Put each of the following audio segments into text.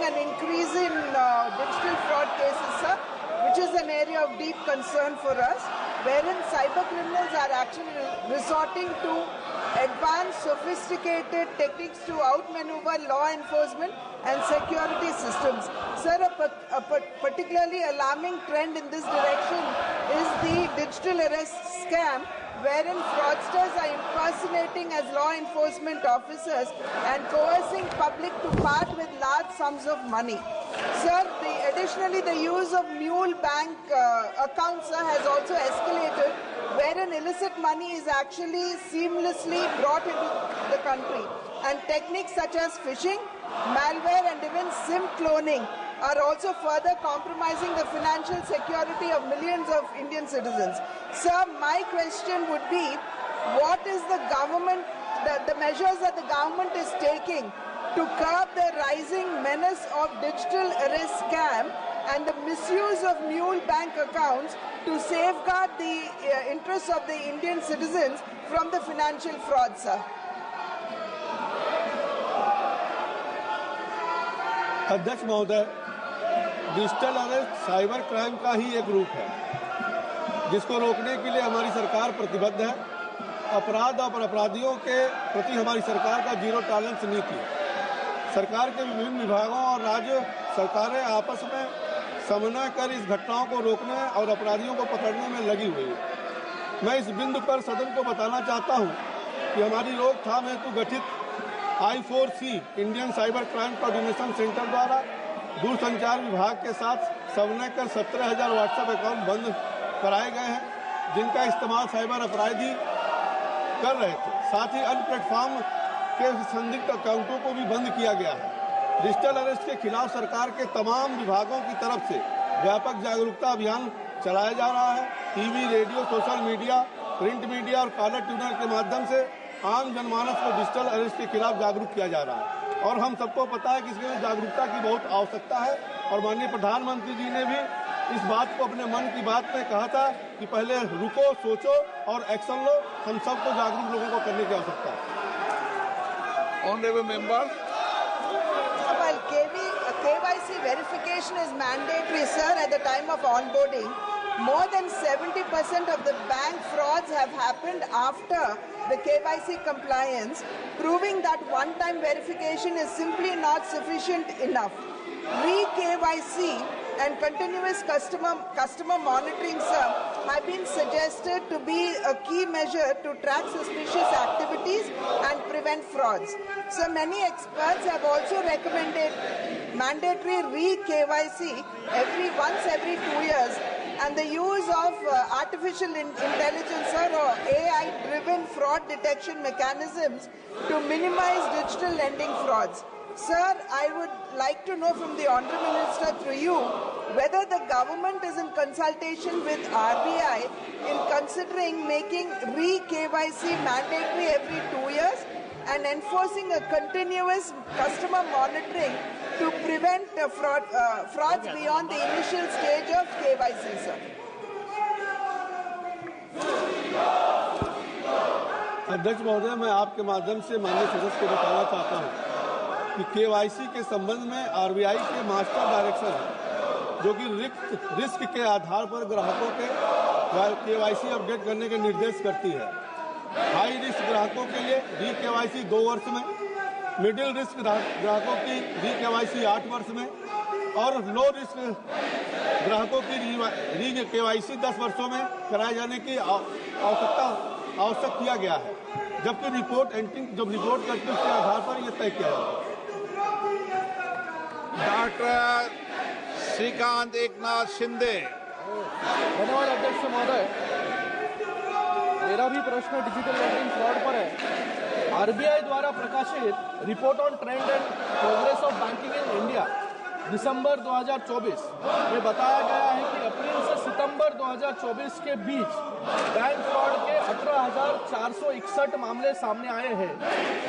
an increase in digital fraud cases, sir, which is an area of deep concern for us, wherein cyber criminals are actually resorting to advanced, sophisticated techniques to outmaneuver law enforcement and security systems. Sir, a particularly alarming trend in this direction is the digital arrest scam, wherein fraudsters are impersonating as law enforcement officers and coercing public to part with large sums of money. Sir, additionally, the use of mule bank accounts, sir, has also escalated, wherein illicit money is actually seamlessly brought into the country. And techniques such as phishing, malware, and even SIM cloning are also further compromising the financial security of millions of Indian citizens. Sir, my question would be, what is the measures that the government is taking to curb the rising menace of digital arrest scam and the misuse of mule bank accounts to safeguard the interests of the Indian citizens from the financial fraud, sir? अध्यक्ष महोदय, digital arrest cyber crime का ही एक रूप है जिसको रोकने के लिए हमारी सरकार प्रतिबद्ध है। अपराध और अपराधियों के प्रति हमारी सरकार का जीरो टॉलरेंस नीति है। सरकार के विभिन्न विभागों और राज्य सरकारें आपस में समन्वय कर इस घटनाओं को रोकने और अपराधियों को पकड़ने में लगी हुई है। मैं इस बिंदु पर सदन को बताना चाहता हूं कि हमारी रोकथाम हेतु गठित I4C Indian cyber crime coordination centre द्वारा दूरसंचार विभाग के साथ समन्वय कर 17,000 व्हाट्सएप अकाउंट बंद कराए गए हैं, जिनका इस्तेमाल साइबर अपराधी कर रहे थे। साथ ही अन्य प्लेटफॉर्म के संदिग्ध अकाउंटों को भी बंद किया गया है। डिजिटल अरेस्ट के खिलाफ सरकार के तमाम विभागों की तरफ से व्यापक जागरूकता अभियान चलाया जा रहा है। TV, radio, social media, print media और कॉलर ट्यूनर के माध्यम से आम जनमानस को डिजिटल अरेस्ट के खिलाफ जागरूक किया जा रहा है और हम सबको पता है कि इसमें जागरूकता की बहुत आवश्यकता है। और माननीय प्रधानमंत्री जी ने भी इस बात को अपने मन की बात में कहा था कि पहले रुको, सोचो और एक्शन लो। हम सबको जागरूक लोगों को करने की आवश्यकता है। Honorable member. Well, KYC verification is mandatory, sir, at the time of onboarding. More than 70% of the bank frauds have happened after the KYC compliance, proving that one-time verification is simply not sufficient enough. Re-KYC and continuous customer monitoring, sir, have been suggested to be a key measure to track suspicious activities and prevent frauds. So many experts have also recommended mandatory re-KYC once every 2 years, and the use of artificial intelligence or AI-driven fraud detection mechanisms to minimize digital lending frauds. Sir, I would like to know from the Honourable Minister through you whether the government is in consultation with RBI in considering making re-KYC mandatory every 2 years and enforcing a continuous customer monitoring to prevent frauds beyond the initial stage of KYC, sir. अध्यक्ष महोदय, मैं आपके माध्यम से माननीय सदस्य को बताना चाहता हूं कि KYC के संबंध में RBI के मास्टर डायरेक्शन है, जो कि रिस्क के आधार पर ग्राहकों के KYC अपडेट करने के निर्देश करती है। हाई रिस्क ग्राहकों के लिए re-KYC 2 वर्ष में, मिडिल रिस्क ग्राहकों की re-KYC 8 वर्ष में और लो रिस्क ग्राहकों की re-KYC 10 वर्षों में कराए जाने की आवश्यक किया गया है, जबकि रिपोर्ट करती है उसके आधार पर यह तय किया जाता है। डॉक्टर श्रीकांत एकनाथ शिंदे। धन्यवाद अध्यक्ष महोदय। मेरा भी प्रश्न डिजिटल लैंडिंग फ्रॉड पर है। आरबीआई द्वारा प्रकाशित report on trend and progress of banking in India दिसंबर 2024 में बताया गया है कि अप्रैल से सितंबर 2024 के बीच बैंक फ्रॉड के 18,461 मामले सामने आए हैं,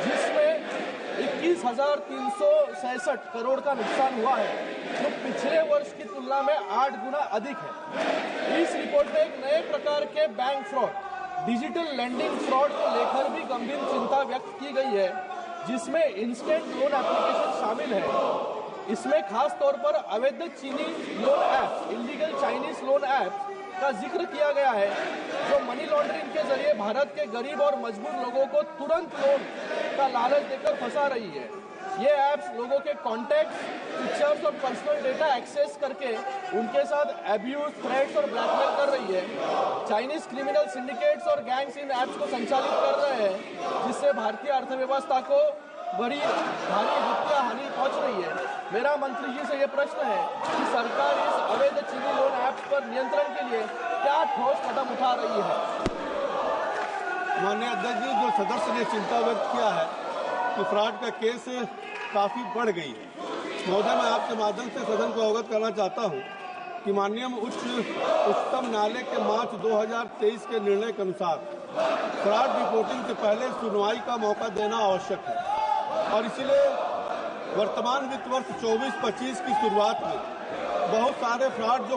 जिसमें 21,366 करोड़ का नुकसान हुआ है, जो पिछले वर्ष की तुलना में 8 गुना अधिक है। इस रिपोर्ट में एक नए प्रकार के bank fraud, digital lending fraud को लेकर भी गंभीर चिंता व्यक्त की गई है, जिसमें इंस्टेंट लोन एप्लीकेशन शामिल है। इसमें खास तौर पर अवैध चीनी loan app, illegal Chinese loan app का जिक्र किया गया है, जो मनी लॉन्ड्रिंग के जरिए भारत के गरीब और मजबूर लोगों को तुरंत लोन का लालच देकर फंसा रही है। ये ऐप्स लोगों के कॉन्टैक्ट्स, पिक्चर्स और पर्सनल डेटा एक्सेस करके उनके साथ एब्यूज, थ्रेट्स और ब्लैकमेल कर रही है। चाइनीज क्रिमिनल सिंडिकेट्स और गैंग्स इन ऐप्स को संचालित कर रहे हैं, जिससे भारतीय अर्थव्यवस्था को भारी वित्तीय हानि पहुंच रही है। मेरा मंत्री जी से ये प्रश्न है कि सरकार इस अवैध चीनी लोन ऐप्स पर नियंत्रण के लिए क्या ठोस कदम उठा रही है? माननीय अध्यक्ष जी, जो सदस्य ने चिंता व्यक्त किया है कि फ्रॉड का केस काफ़ी बढ़ गई है, महोदय मैं आपके माध्यम से सदन को अवगत करना चाहता हूं कि माननीय उच्चतम न्यायालय के मार्च 2023 के निर्णय के अनुसार फ्रॉड रिपोर्टिंग से पहले सुनवाई का मौका देना आवश्यक है और इसलिए वर्तमान वित्त वर्ष 24-25 की शुरुआत में बहुत सारे फ्रॉड जो